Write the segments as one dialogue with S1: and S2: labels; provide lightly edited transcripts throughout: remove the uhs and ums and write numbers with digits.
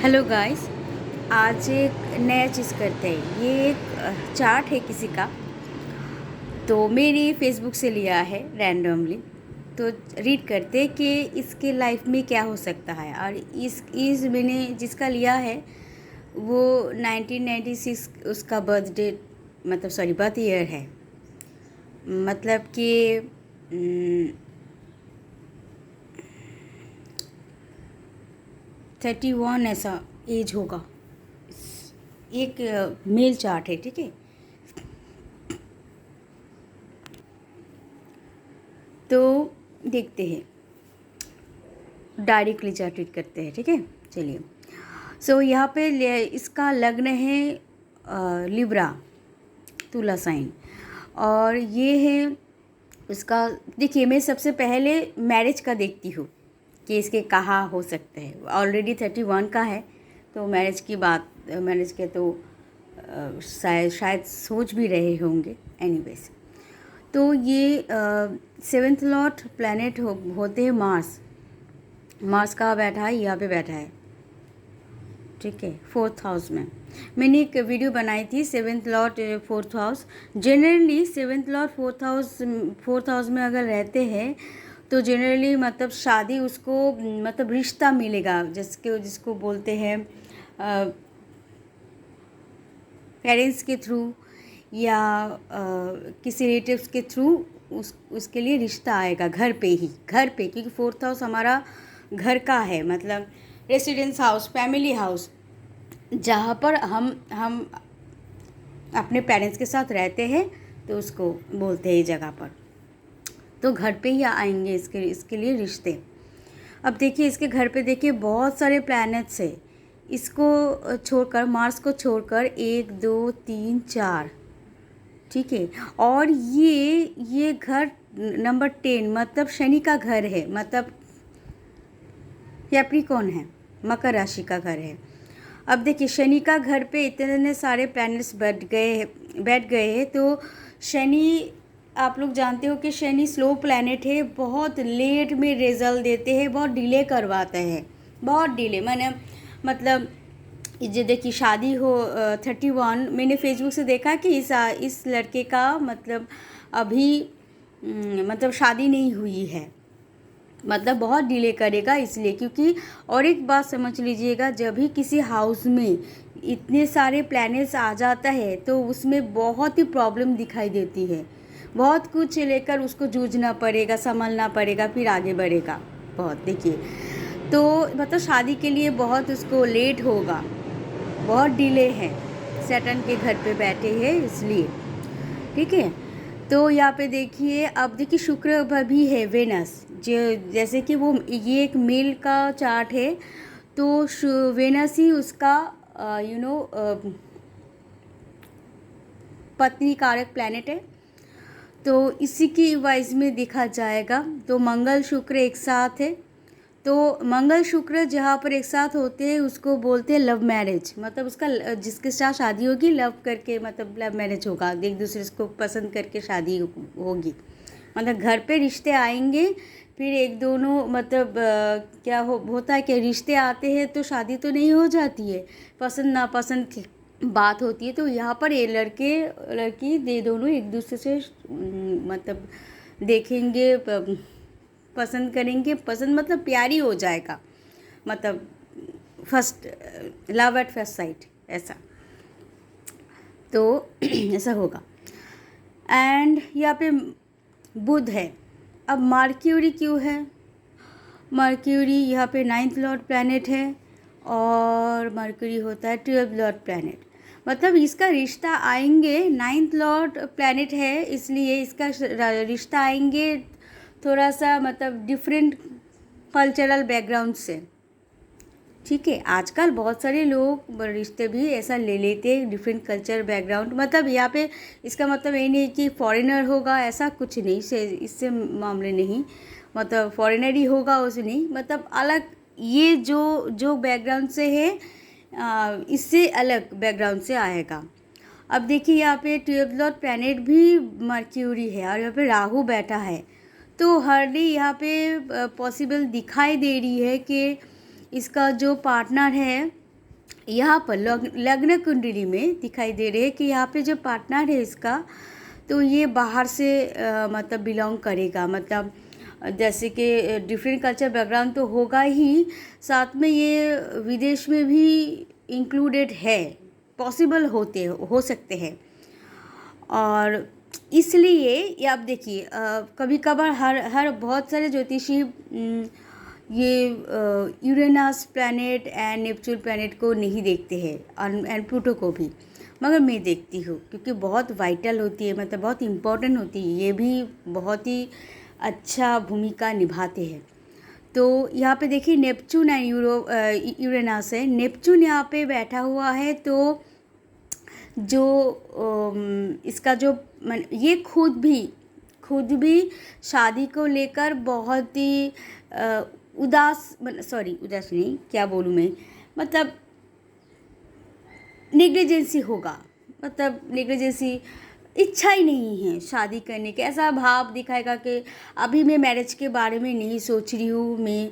S1: Hello guys. आज एक नया चीज़ करते हैं। ये एक चार्ट है किसी का, तो मेरी फेसबुक से लिया है रैंडमली। तो रीड करते हैं कि इसके लाइफ में क्या हो सकता है। और इस मैंने जिसका लिया है वो 1996 उसका बर्थडे, मतलब सॉरी बर्थ ईयर है। मतलब कि 31 ऐसा एज होगा। एक मेल चार्ट है, ठीक है। तो देखते हैं, डायरेक्टली चार्ट रीड करते हैं, ठीक है। चलिए। यहाँ पे इसका लग्न है लिब्रा, तुला साइन। और ये है इसका। देखिए, मैं सबसे पहले मैरिज का देखती हूँ कि इसके कहाँ हो सकते हैं। ऑलरेडी 31 का है, तो मैरिज के तो शायद सोच भी रहे होंगे। एनीवेज, तो ये 7th लॉर्ड प्लैनेट होते हैं मार्स। मार्स कहाँ बैठा है? यहाँ पे बैठा है, ठीक है, 4th हाउस में। मैंने एक वीडियो बनाई थी 7th Lord 4th house. Generally 7th Lord 4th house में अगर रहते हैं तो जनरली मतलब शादी उसको, मतलब रिश्ता मिलेगा, जिसको बोलते हैं पेरेंट्स के थ्रू या किसी रिलेटिव्स के थ्रू। उसके लिए रिश्ता आएगा घर पे, क्योंकि 4th हाउस हमारा घर का है, मतलब रेसिडेंस हाउस, फैमिली हाउस, जहाँ पर हम अपने पेरेंट्स के साथ रहते हैं, तो उसको बोलते हैं इस जगह पर। तो घर पे ही आएंगे इसके लिए रिश्ते। अब देखिए, इसके घर पे देखिए बहुत सारे प्लैनेट्स है। इसको छोड़कर, मार्स को छोड़कर 1 2 3 4, ठीक है। और ये घर नंबर 10 मतलब शनि का घर है, मतलब कैप्रिकॉर्न है, मकर राशि का घर है। अब देखिए, शनि का घर पे इतने सारे प्लैनेट्स बैठ गए हैं। तो शनि, आप लोग जानते हो कि शनि स्लो प्लैनेट है, बहुत लेट में रिजल्ट देते हैं, बहुत डिले करवाते हैं, बहुत डिले। मतलब ये देखिए, शादी हो 31, मैंने फेसबुक से देखा कि इस लड़के का मतलब अभी मतलब शादी नहीं हुई है, मतलब बहुत डिले करेगा इसलिए। क्योंकि और एक बात समझ लीजिएगा, जब भी किसी हाउस में इतने सारे प्लैनेट्स आ जाता है तो उसमें बहुत ही प्रॉब्लम दिखाई देती है। बहुत कुछ लेकर उसको जूझना पड़ेगा, संभलना पड़ेगा, फिर आगे बढ़ेगा बहुत। देखिए, तो मतलब शादी के लिए बहुत उसको लेट होगा, बहुत डिले है। सैटर्न के घर पे बैठे हैं इसलिए, ठीक है। तो यहाँ पे देखिए, अब देखिए शुक्र भी है, वेनस, जो जैसे कि वो ये एक मेल का चार्ट है, तो वेनस ही उसका पत्नी कारक प्लैनेट है। तो इसी की वाइज में देखा जाएगा। तो मंगल शुक्र एक साथ है, तो मंगल शुक्र जहाँ पर एक साथ होते हैं उसको बोलते हैं लव मैरिज। मतलब उसका जिसके साथ शादी होगी, लव करके, मतलब लव मैरिज होगा, एक दूसरे को पसंद करके शादी होगी। मतलब घर पे रिश्ते आएंगे, फिर एक दोनों मतलब क्या होता है कि रिश्ते आते हैं तो शादी तो नहीं हो जाती है, पसंद नापसंद की बात होती है। तो यहाँ पर ये लड़के लड़की दे दोनों एक दूसरे से मतलब देखेंगे, पसंद करेंगे, पसंद मतलब प्यारी हो जाएगा, मतलब first love at first sight ऐसा। तो ऐसा होगा। एंड यहाँ पे बुध है। अब मर्क्यूरी क्यों है? मर्क्यूरी यहाँ पे 9th लॉर्ड प्लैनेट है, और मर्क्यूरी होता है 12th लॉर्ड प्लैनेट। मतलब इसका रिश्ता आएंगे, 9th लॉर्ड प्लैनेट है इसलिए इसका रिश्ता आएंगे थोड़ा सा मतलब डिफरेंट कल्चरल बैकग्राउंड से, ठीक है। आजकल बहुत सारे लोग रिश्ते भी ऐसा ले लेते हैं, डिफरेंट कल्चर बैकग्राउंड। मतलब यहाँ पे इसका मतलब ये नहीं कि फॉरेनर होगा, ऐसा कुछ नहीं, से इससे मामले नहीं, मतलब फॉरेनर ही होगा उसे नहीं, मतलब अलग, ये जो बैकग्राउंड से है इससे अलग बैकग्राउंड से आएगा। अब देखिए, यहाँ पे 12th लॉर्ड प्लैनेट भी मर्क्यूरी है, और यहाँ पे राहु बैठा है। तो हार्डली यहाँ पे पॉसिबल दिखाई दे रही है कि इसका जो पार्टनर है यहाँ पर लग्न कुंडली में दिखाई दे रहे हैं कि यहाँ पे जो पार्टनर है इसका, तो ये बाहर से मतलब बिलोंग करेगा, मतलब जैसे कि डिफरेंट कल्चर बैकग्राउंड तो होगा ही, साथ में ये विदेश में भी इंक्लूडेड है, पॉसिबल हो सकते हैं। और इसलिए ये आप देखिए कभी कभार हर बहुत सारे ज्योतिषी ये Uranus planet and Neptune planet को नहीं देखते हैं एंड प्लूटो को भी, मगर मैं देखती हूँ क्योंकि बहुत वाइटल होती है, मतलब बहुत इम्पोर्टेंट होती है, ये भी बहुत ही अच्छा भूमिका निभाते हैं। तो यहाँ पे देखिए नेपच्यून एंड यूरेनस है। नेपच्यून यहाँ पे बैठा हुआ है, तो जो इसका जो ये खुद भी शादी को लेकर बहुत ही उदास नहीं, क्या बोलूँ मैं, मतलब नेग्लिजेंसी होगा, मतलब नेग्लिजेंसी, इच्छा ही नहीं है शादी करने के, ऐसा भाव दिखाएगा कि अभी मैं मैरिज के बारे में नहीं सोच रही हूँ, मैं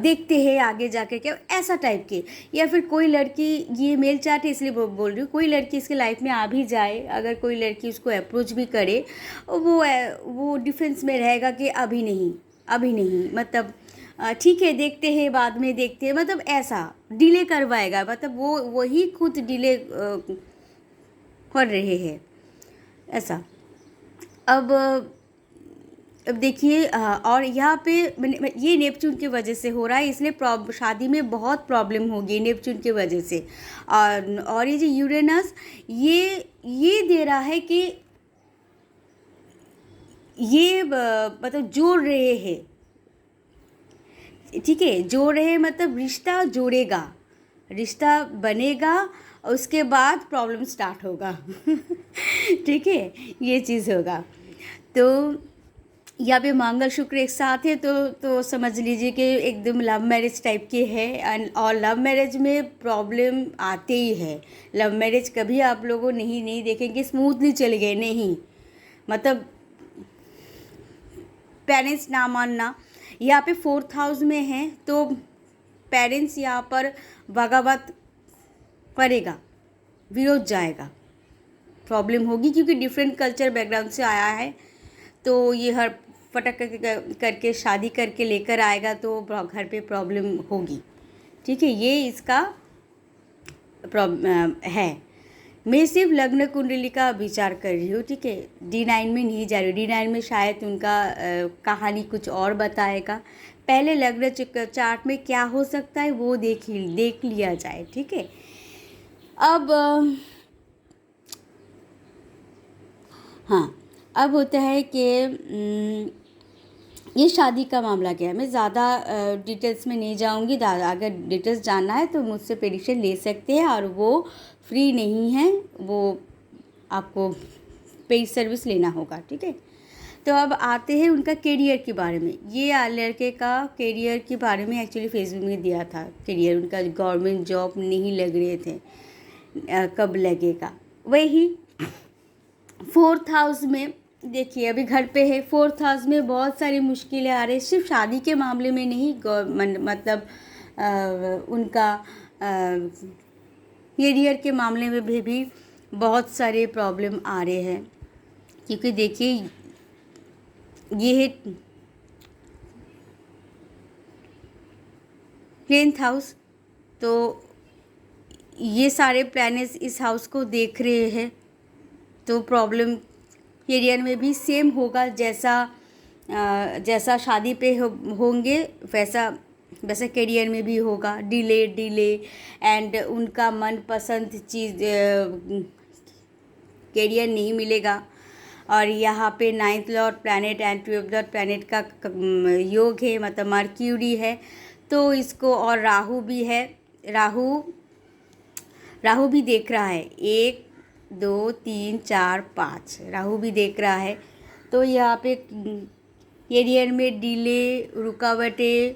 S1: देखते हैं आगे जाकर क्या, ऐसा टाइप के। या फिर कोई लड़की, ये मेल चार्ट है इसलिए बोल रही हूँ, कोई लड़की इसके लाइफ में आ भी जाए, अगर कोई लड़की उसको अप्रोच भी करे, वो डिफेंस में रहेगा कि अभी नहीं, मतलब ठीक है देखते हैं, बाद में देखते हैं, मतलब ऐसा डिले करवाएगा, मतलब वो वही खुद डिले कर रहे हैं ऐसा। अब देखिए और यहाँ पे ये नेपच्यून की वजह से हो रहा है, इसलिए शादी में बहुत प्रॉब्लम होगी नेपच्यून की वजह से। और ये जो यूरेनस ये दे रहा है कि ये मतलब जोड़ रहे हैं, ठीक है, जोड़ रहे मतलब रिश्ता जोड़ेगा, रिश्ता बनेगा और उसके बाद प्रॉब्लम स्टार्ट होगा ठीक है, ये चीज़ होगा। तो यहाँ पे मंगल शुक्र एक साथ है, तो समझ लीजिए कि एकदम लव मैरिज टाइप के है। और लव मैरिज में प्रॉब्लम आते ही है, लव मैरिज कभी आप लोगों नहीं देखेंगे स्मूथली चले गए, नहीं, मतलब पेरेंट्स ना मानना। यहाँ पे 4th हाउस में है, तो पेरेंट्स यहाँ पर बगावत करेगा, विरोध जाएगा, प्रॉब्लम होगी, क्योंकि डिफरेंट कल्चर बैकग्राउंड से आया है, तो ये हर फटक करके शादी करके लेकर आएगा, तो घर पे प्रॉब्लम होगी, ठीक है, ये इसका है। मैं सिर्फ लग्न कुंडली का विचार कर रही हूँ, ठीक है, D9 में नहीं जा रही, D9 में शायद उनका कहानी कुछ और बताएगा। पहले लग्न चार्ट में क्या हो सकता है वो देख लिया जाए, ठीक है। अब होता है कि ये शादी का मामला क्या है, मैं ज़्यादा डिटेल्स में नहीं जाऊंगी, अगर डिटेल्स जानना है तो मुझसे प्रेडिक्शन ले सकते हैं, और वो फ्री नहीं है, वो आपको पेड सर्विस लेना होगा, ठीक है। तो अब आते हैं उनका करियर के बारे में। ये लड़के का करियर के बारे में एक्चुअली फेसबुक में दिया था, करियर उनका गवर्नमेंट जॉब नहीं लग रहे थे, कब लगेगा। वही 4th हाउस में देखिए अभी घर पे है, 4th हाउस में बहुत सारी मुश्किलें आ रही, सिर्फ शादी के मामले में नहीं, मतलब उनका करियर के मामले में भी बहुत सारे प्रॉब्लम आ रहे हैं, क्योंकि देखिए ये है 10th हाउस, तो ये सारे प्लैनेट्स इस हाउस को देख रहे हैं, तो प्रॉब्लम करियर में भी सेम होगा, जैसा शादी पे होंगे वैसा करियर में भी होगा, डिले एंड उनका मनपसंद चीज़ करियर नहीं मिलेगा। और यहाँ पे 9th Lord planet and 12th Lord planet का योग है, मतलब मर्क्यूरी है, तो इसको, और राहु भी है, राहु भी देख रहा है, 1 2 3 4 5 राहु भी देख रहा है। तो यहाँ पे करियर में डिले, रुकावटें,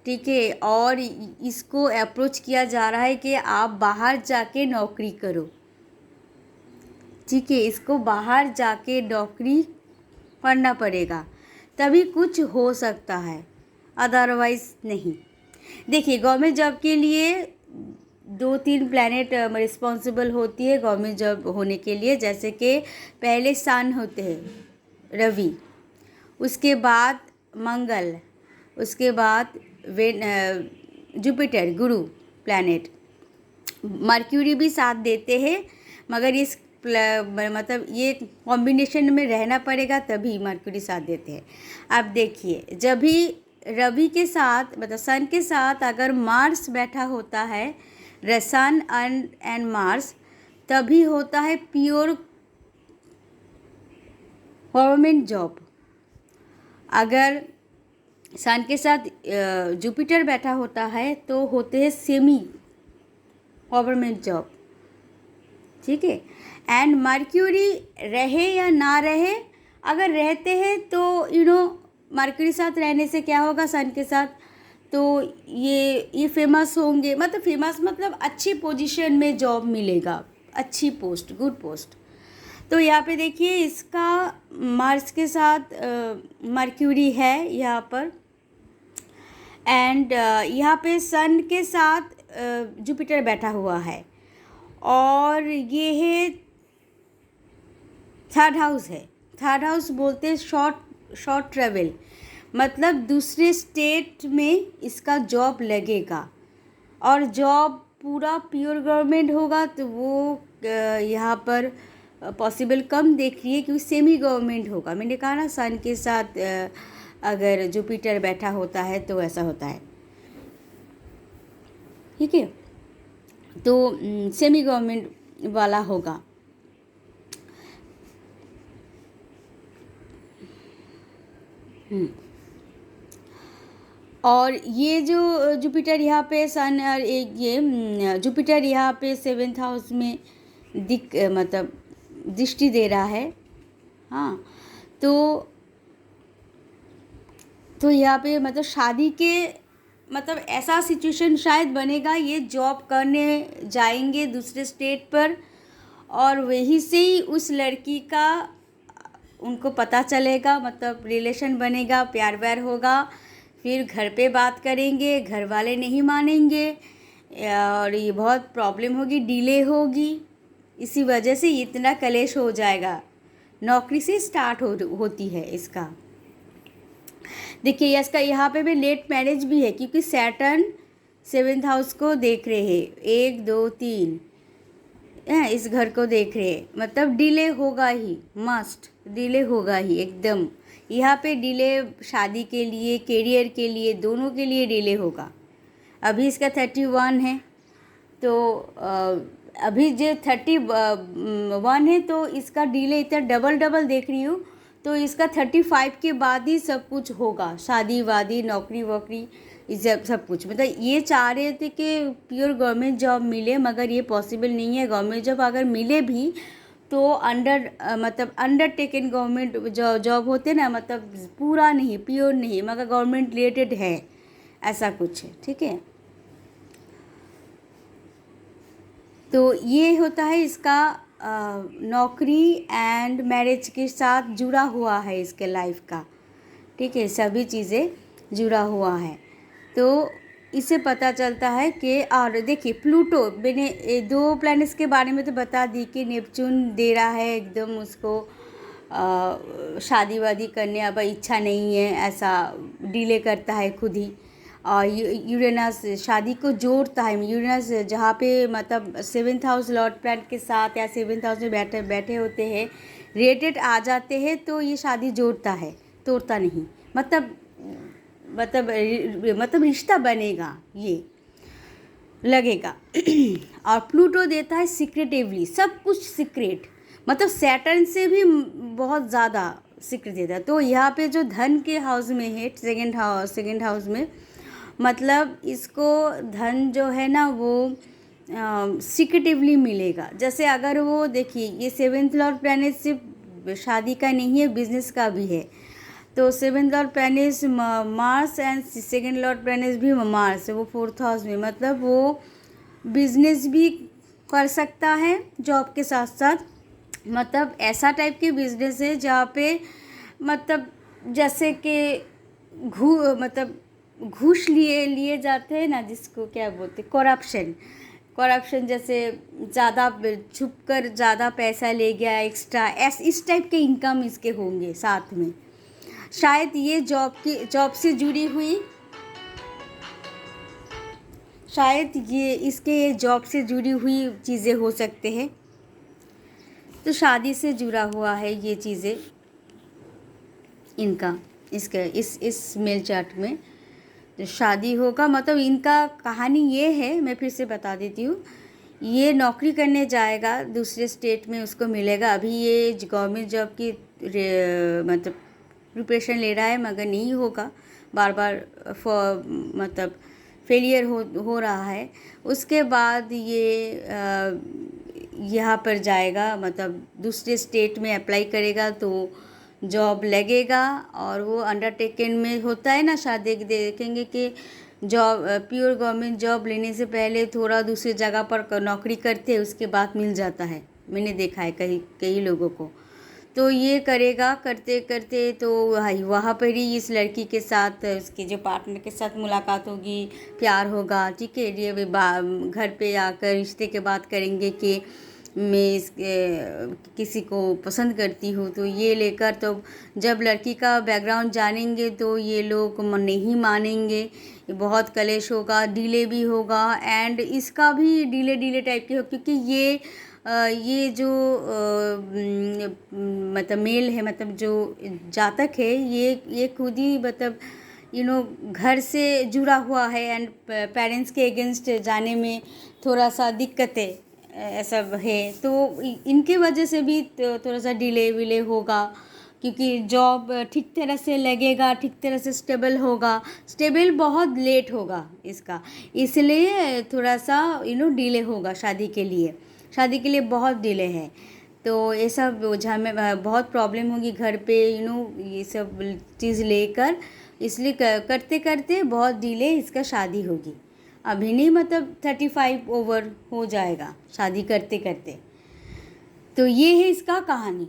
S1: ठीक है, और इसको अप्रोच किया जा रहा है कि आप बाहर जाके नौकरी करो, ठीक है, इसको बाहर जाके नौकरी करना पड़ेगा, तभी कुछ हो सकता है, अदरवाइज़ नहीं। देखिए गवर्नमेंट जॉब के लिए 2-3 प्लैनेट रिस्पॉन्सिबल होती है गवर्नमेंट जॉब होने के लिए, जैसे कि पहले सन होते हैं रवि, उसके बाद मंगल, उसके बाद जुपिटर गुरु प्लैनेट, मर्क्यूरी भी साथ देते हैं, मगर इस मतलब ये कॉम्बिनेशन में रहना पड़ेगा तभी मर्क्यूरी साथ देते हैं। अब देखिए, जब भी रवि के साथ मतलब सन के साथ अगर मार्स बैठा होता है, सन एंड मार्स, तभी होता है प्योर गवर्नमेंट जॉब। अगर सन के साथ जुपिटर बैठा होता है तो होते हैं सेमी गवर्नमेंट जॉब, ठीक है। एंड मर्क्यूरी रहे या ना रहे, अगर रहते हैं तो मर्क्यूरी साथ रहने से क्या होगा सन के साथ, तो ये फेमस होंगे, मतलब फेमस मतलब अच्छी पोजीशन में जॉब मिलेगा, अच्छी पोस्ट, गुड पोस्ट। तो यहाँ पे देखिए इसका मार्स के साथ मर्क्यूरी है यहाँ पर, एंड यहाँ पे सन के साथ जुपिटर बैठा हुआ है, और ये है थर्ड हाउस है। थर्ड हाउस बोलते हैं शॉर्ट ट्रेवल, मतलब दूसरे स्टेट में इसका जॉब लगेगा, और जॉब पूरा प्योर गवर्नमेंट होगा तो वो यहाँ पर पॉसिबल कम देख रही है, क्योंकि सेमी गवर्नमेंट होगा। मैंने कहा ना सन के साथ अगर जुपिटर बैठा होता है तो ऐसा होता है, ठीक है। तो सेमी गवर्नमेंट वाला होगा। और ये जो जुपिटर यहाँ पे सन और एक ये जुपिटर यहाँ पे 7th हाउस में मतलब दृष्टि दे रहा है, हाँ। तो यहाँ पे मतलब शादी के मतलब ऐसा सिचुएशन शायद बनेगा, ये जॉब करने जाएंगे दूसरे स्टेट पर, और वहीं से ही उस लड़की का उनको पता चलेगा, मतलब रिलेशन बनेगा, प्यार व्यार होगा, फिर घर पे बात करेंगे, घर वाले नहीं मानेंगे और ये बहुत प्रॉब्लम होगी, डिले होगी, इसी वजह से इतना कलेश हो जाएगा। नौकरी से स्टार्ट होती है इसका। देखिए इसका यहाँ पे भी लेट मैरिज भी है, क्योंकि सैटर्न 7th हाउस को देख रहे हैं, 1 2 3 इस घर को देख रहे हैं, मतलब डिले होगा ही, मस्ट डिले होगा ही एकदम। यहाँ पे डिले शादी के लिए, करियर के लिए, दोनों के लिए डिले होगा। अभी इसका 31 है, तो अभी जो 31 है तो इसका डिले इतना डबल देख रही हूँ, तो इसका 35 के बाद ही सब कुछ होगा, शादी वादी, नौकरी वोकरी, सब कुछ। मतलब ये चाह रहे थे कि प्योर गवर्नमेंट जॉब मिले, मगर ये पॉसिबल नहीं है। गवर्नमेंट जॉब अगर मिले भी तो मतलब अंडरटेकन गवर्नमेंट जॉब होते ना, मतलब पूरा नहीं, प्योर नहीं, मगर गवर्नमेंट रिलेटेड है, ऐसा कुछ है, ठीक है। तो ये होता है इसका नौकरी एंड मैरिज के साथ जुड़ा हुआ है इसके लाइफ का, ठीक है, सभी चीज़ें जुड़ा हुआ है। तो इससे पता चलता है कि, और देखिए प्लूटो, मैंने 2 प्लैनेट्स के बारे में तो बता दी कि नेपच्यून दे रहा है एकदम उसको शादी वादी करने अब इच्छा नहीं है, ऐसा डिले करता है खुद ही। और यूरेनस शादी को जोड़ता है, यूरेनस जहाँ पे मतलब 7th हाउस लॉर्ड प्लैनेट के साथ या 7th हाउस में बैठे होते हैं, रिलेटेड आ जाते हैं, तो ये शादी जोड़ता है, तोड़ता नहीं, मतलब रिश्ता बनेगा, ये लगेगा। और प्लूटो देता है सीक्रेटिवली, सब कुछ सीक्रेट, मतलब सैटर्न से भी बहुत ज़्यादा सीक्रेट देता है। तो यहाँ पे जो धन के हाउस में है, सेकेंड हाउस में, मतलब इसको धन जो है ना वो सीक्रेटिवली मिलेगा। जैसे अगर वो देखिए, ये 7th लॉर्ड प्लैनेट सिर्फ शादी का नहीं है, बिजनेस का भी है। तो 7th Lord planet Mars and 2nd Lord planet भी मार्स है, वो 4th हाउस में, मतलब वो बिजनेस भी कर सकता है जॉब के साथ साथ। मतलब ऐसा टाइप के बिजनेस है जहाँ पे मतलब जैसे कि घूस लिए जाते हैं ना, जिसको क्या बोलते हैं, करप्शन, जैसे ज़्यादा छुप कर ज़्यादा पैसा ले गया एक्स्ट्रा, इस टाइप के इनकम इसके होंगे साथ में। शायद ये जॉब से जुड़ी हुई, शायद ये जॉब से जुड़ी हुई चीज़ें हो सकते हैं। तो शादी से जुड़ा हुआ है ये चीज़ें इनका, इसका इस मेल चार्ट में तो शादी होगा। मतलब इनका कहानी ये है, मैं फिर से बता देती हूँ। ये नौकरी करने जाएगा दूसरे स्टेट में, उसको मिलेगा। अभी ये गवर्नमेंट जॉब की मतलब प्रिपरेशन ले रहा है, मगर नहीं होगा, बार बार मतलब फेलियर हो रहा है। उसके बाद ये यहाँ पर जाएगा, मतलब दूसरे स्टेट में अप्लाई करेगा तो जॉब लगेगा। और वो अंडरटेकन में होता है ना, शायद देखेंगे कि जॉब प्योर गवर्नमेंट जॉब लेने से पहले थोड़ा दूसरी जगह पर नौकरी करते हैं, उसके बाद मिल जाता है। मैंने देखा है कई लोगों को। तो ये करेगा, करते करते तो वहाँ पर ही इस लड़की के साथ, उसके जो पार्टनर के साथ मुलाकात होगी, प्यार होगा। ठीक है, ये घर पे आकर रिश्ते के बात करेंगे कि मैं किसी को पसंद करती हूँ। तो ये लेकर, तो जब लड़की का बैकग्राउंड जानेंगे तो ये लोग नहीं मानेंगे, बहुत कलेश होगा, डिले भी होगा। एंड इसका भी डिले टाइप के हो, क्योंकि ये जो मतलब मेल है, मतलब जो जातक है, ये खुद ही मतलब घर से जुड़ा हुआ है। एंड पेरेंट्स के अगेंस्ट जाने में थोड़ा सा दिक्कतें ऐसा है, तो इनके वजह से भी थोड़ा सा डिले विले होगा। क्योंकि जॉब ठीक तरह से लगेगा, ठीक तरह से स्टेबल होगा, स्टेबल बहुत लेट होगा इसका, इसलिए थोड़ा सा डिले होगा शादी के लिए बहुत डिले है। तो ये सब बोझा में बहुत प्रॉब्लम होगी घर पे, ये सब चीज़ लेकर, इसलिए करते करते बहुत डिले इसका शादी होगी। अभी नहीं, मतलब 35 ओवर हो जाएगा शादी करते करते। तो ये है इसका कहानी,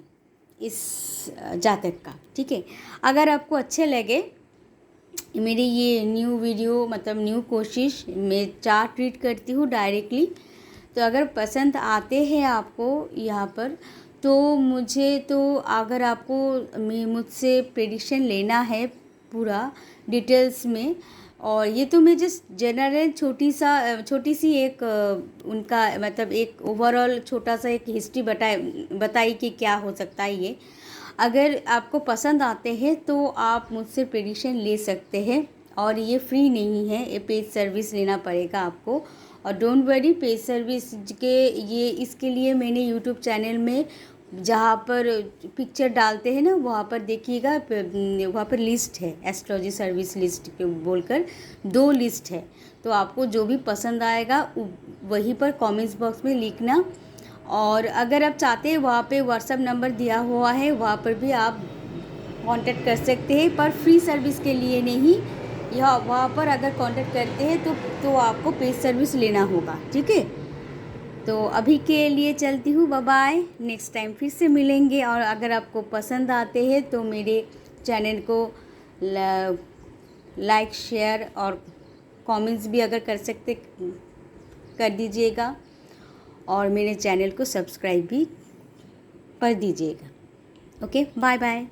S1: इस जातक का। ठीक है, अगर आपको अच्छे लगे मेरी ये न्यू वीडियो, मतलब न्यू कोशिश, मैं चार्ट रीड करती हूँ डायरेक्टली। तो अगर पसंद आते हैं आपको यहाँ पर, तो अगर आपको मुझसे प्रेडिक्शन लेना है पूरा डिटेल्स में, और ये तो मैं जस्ट जनरल छोटी सी एक उनका मतलब एक ओवरऑल छोटा सा एक हिस्ट्री बताई कि क्या हो सकता है ये। अगर आपको पसंद आते हैं तो आप मुझसे प्रेडिक्शन ले सकते हैं, और ये फ्री नहीं है, ये पेड सर्विस लेना पड़ेगा आपको। और डोंट वरी, पेड सर्विस इसके लिए मैंने यूट्यूब चैनल में जहाँ पर पिक्चर डालते हैं ना, वहाँ पर देखिएगा, वहाँ पर लिस्ट है, एस्ट्रोलॉजी सर्विस लिस्ट बोलकर 2 लिस्ट है। तो आपको जो भी पसंद आएगा वहीं पर कमेंट्स बॉक्स में लिखना। और अगर आप चाहते हैं, वहाँ पे व्हाट्सएप नंबर दिया हुआ है, वहाँ पर भी आप कांटेक्ट कर सकते हैं, पर फ्री सर्विस के लिए नहीं। या वहाँ पर अगर कांटेक्ट करते हैं तो आपको पेड सर्विस लेना होगा। ठीक है, तो अभी के लिए चलती हूँ, बाय बाय, नेक्स्ट टाइम फिर से मिलेंगे। और अगर आपको पसंद आते हैं तो मेरे चैनल को लाइक, शेयर और कमेंट्स भी अगर कर दीजिएगा, और मेरे चैनल को सब्सक्राइब भी कर दीजिएगा। Okay, bye bye.